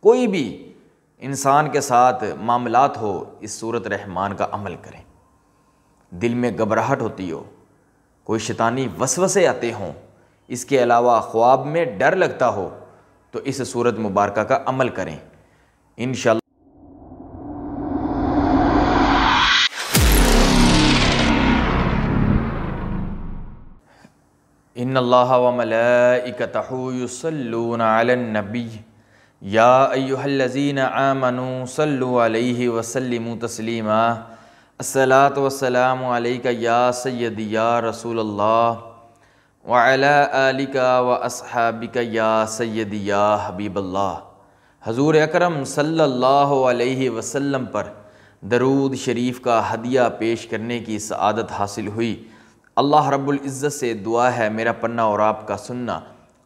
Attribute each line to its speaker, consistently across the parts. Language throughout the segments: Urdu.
Speaker 1: کوئی بھی انسان کے ساتھ معاملات ہو اس سورۃ رحمان کا عمل کریں۔ دل میں گھبراہٹ ہوتی ہو، کوئی شیطانی وسوسے آتے ہوں، اس کے علاوہ خواب میں ڈر لگتا ہو، تو اس سورۃ مبارکہ کا عمل کریں انشاءاللہ۔ ان اللہ وملائکتہ یصلون علی النبی یا ایہا الذین آمنوا صلوا علیہ وسلموا تسلیما۔ الصلاۃ والسلام علیک یا سیدی یا رسول اللہ وعلی آلک واصحابک یا سیدی یا حبیب اللہ۔ حضور اکرم صلی اللہ علیہ وسلم پر درود شریف کا ہدیہ پیش کرنے کی سعادت حاصل ہوئی۔ اللہ رب العزت سے دعا ہے میرا پڑھنا اور آپ کا سننا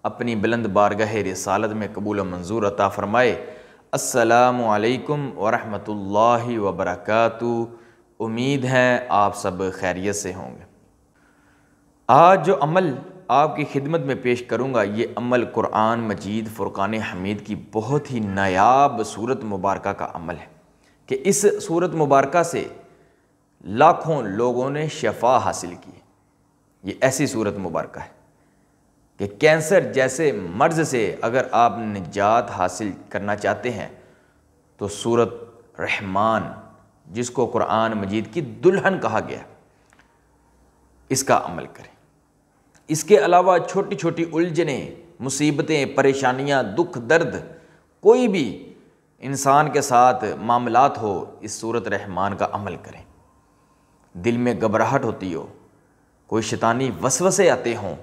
Speaker 1: اپنی بلند بارگاہ رسالت میں قبول و منظور عطا فرمائے۔ السلام علیکم ورحمۃ اللہ وبرکاتہ۔ امید ہے آپ سب خیریت سے ہوں گے۔ آج جو عمل آپ کی خدمت میں پیش کروں گا، یہ عمل قرآن مجید فرقان حمید کی بہت ہی نایاب سورت مبارکہ کا عمل ہے کہ اس سورت مبارکہ سے لاکھوں لوگوں نے شفا حاصل کی۔ یہ ایسی سورت مبارکہ ہے کہ کینسر جیسے مرض سے اگر آپ نجات حاصل کرنا چاہتے ہیں تو سورت رحمان، جس کو قرآن مجید کی دلہن کہا گیا، اس کا عمل کریں۔ اس کے علاوہ چھوٹی چھوٹی الجھنیں، مصیبتیں، پریشانیاں، دکھ درد، کوئی بھی انسان کے ساتھ معاملات ہو اس سورت رحمان کا عمل کریں۔ دل میں گھبراہٹ ہوتی ہو، کوئی شیطانی وسوسے آتے ہوں،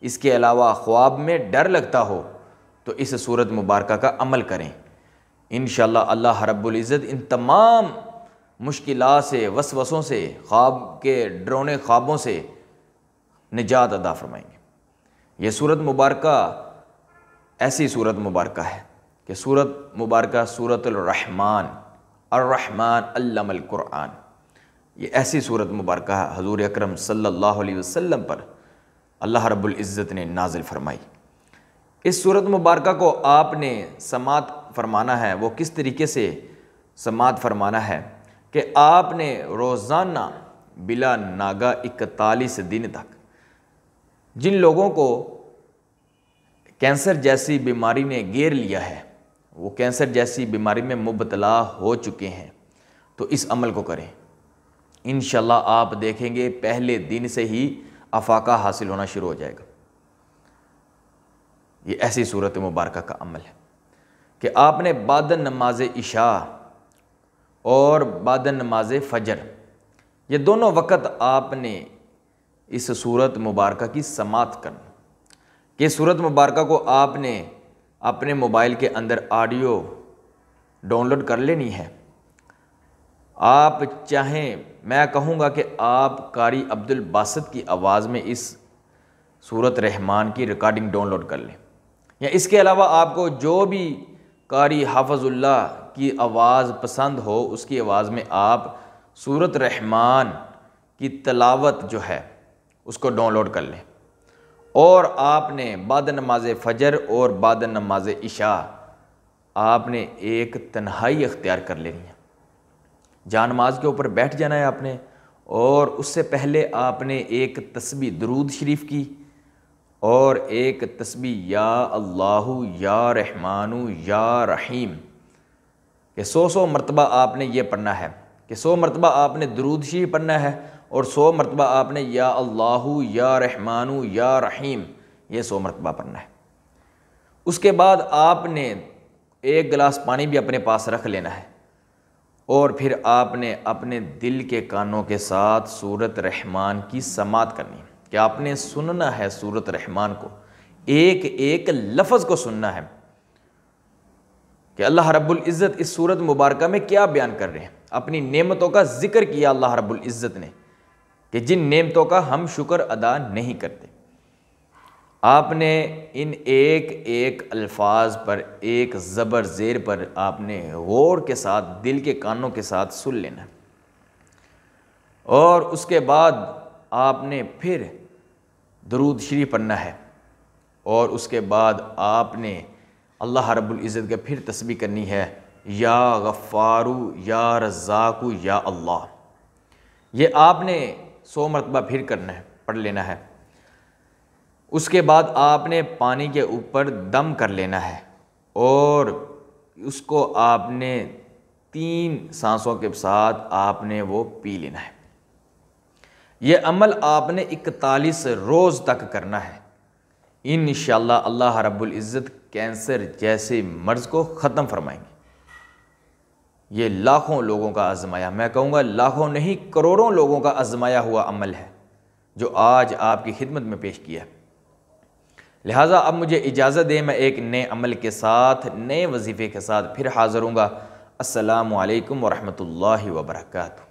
Speaker 1: اس کے علاوہ خواب میں ڈر لگتا ہو، تو اس سورت مبارکہ کا عمل کریں انشاءاللہ۔ اللہ رب العزت ان تمام مشکلات سے، وسوسوں سے، خواب کے ڈرونے خوابوں سے نجات عطا فرمائیں گے۔ یہ سورت مبارکہ ایسی سورت مبارکہ ہے کہ سورت مبارکہ سورت الرحمن، الرحمن علم القرآن، یہ ایسی صورت مبارکہ ہے حضور اکرم صلی اللہ علیہ وسلم پر اللہ رب العزت نے نازل فرمائی۔ اس صورت مبارکہ کو آپ نے سماعت فرمانا ہے۔ وہ کس طریقے سے سماعت فرمانا ہے کہ آپ نے روزانہ بلا ناگہ 41 دن تک، جن لوگوں کو کینسر جیسی بیماری نے گھیر لیا ہے، وہ کینسر جیسی بیماری میں مبتلا ہو چکے ہیں، تو اس عمل کو کریں انشاءاللہ۔ آپ دیکھیں گے پہلے دن سے ہی افاقہ حاصل ہونا شروع ہو جائے گا۔ یہ ایسی صورت مبارکہ کا عمل ہے کہ آپ نے بعد نماز عشاء اور بعد نماز فجر، یہ دونوں وقت آپ نے اس صورت مبارکہ کی سماعت کرنا کہ صورت مبارکہ کو آپ نے اپنے موبائل کے اندر آڈیو ڈاؤن لوڈ کر لینی ہے۔ آپ چاہیں، میں کہوں گا کہ آپ قاری عبد الباسط کی آواز میں اس سورت رحمان کی ریکارڈنگ ڈاؤن لوڈ کر لیں، یا اس کے علاوہ آپ کو جو بھی قاری حافظ اللہ کی آواز پسند ہو، اس کی آواز میں آپ سورت رحمان کی تلاوت جو ہے اس کو ڈاؤن لوڈ کر لیں، اور آپ نے بعد نماز فجر اور بعد نماز عشاء آپ نے ایک تنہائی اختیار کر لینی ہے۔ جہاں نماز کے اوپر بیٹھ جانا ہے آپ نے، اور اس سے پہلے آپ نے ایک تسبیح درود شریف کی اور ایک تسبیح یا اللہ یا رحمان یا رحیم، کہ 100 مرتبہ آپ نے یہ پڑھنا ہے، کہ 100 مرتبہ آپ نے درود شریف پڑھنا ہے، اور 100 مرتبہ آپ نے یا اللہ یا رحمان یا رحیم یہ 100 مرتبہ پڑھنا ہے۔ اس کے بعد آپ نے ایک گلاس پانی بھی اپنے پاس رکھ لینا ہے، اور پھر آپ نے اپنے دل کے کانوں کے ساتھ سورت رحمان کی سماعت کرنی ہے، کہ آپ نے سننا ہے سورت رحمان کو، ایک ایک لفظ کو سننا ہے کہ اللہ رب العزت اس سورت مبارکہ میں کیا بیان کر رہے ہیں۔ اپنی نعمتوں کا ذکر کیا اللہ رب العزت نے، کہ جن نعمتوں کا ہم شکر ادا نہیں کرتے۔ آپ نے ان ایک ایک الفاظ پر، ایک زبر زیر پر آپ نے غور کے ساتھ، دل کے کانوں کے ساتھ سن لینا ہے، اور اس کے بعد آپ نے پھر درود شریف پڑھنا ہے، اور اس کے بعد آپ نے اللہ رب العزت کا پھر تسبیح کرنی ہے، یا غفارو یا رزاقو یا اللہ۔ یہ آپ نے 100 مرتبہ پھر کرنا ہے، پڑھ لینا ہے۔ اس کے بعد آپ نے پانی کے اوپر دم کر لینا ہے اور اس کو آپ نے 3 سانسوں کے ساتھ آپ نے وہ پی لینا ہے۔ یہ عمل آپ نے 41 روز تک کرنا ہے۔ انشاءاللہ اللہ رب العزت کینسر جیسے مرض کو ختم فرمائیں گے۔ یہ لاکھوں لوگوں کا آزمایا، میں کہوں گا لاکھوں نہیں کروڑوں لوگوں کا آزمایا ہوا عمل ہے جو آج آپ کی خدمت میں پیش کیا۔ لہٰذا اب مجھے اجازت دیں، میں ایک نئے عمل کے ساتھ، نئے وظیفے کے ساتھ پھر حاضر ہوں گا۔ السلام علیکم ورحمۃ اللہ وبرکاتہ۔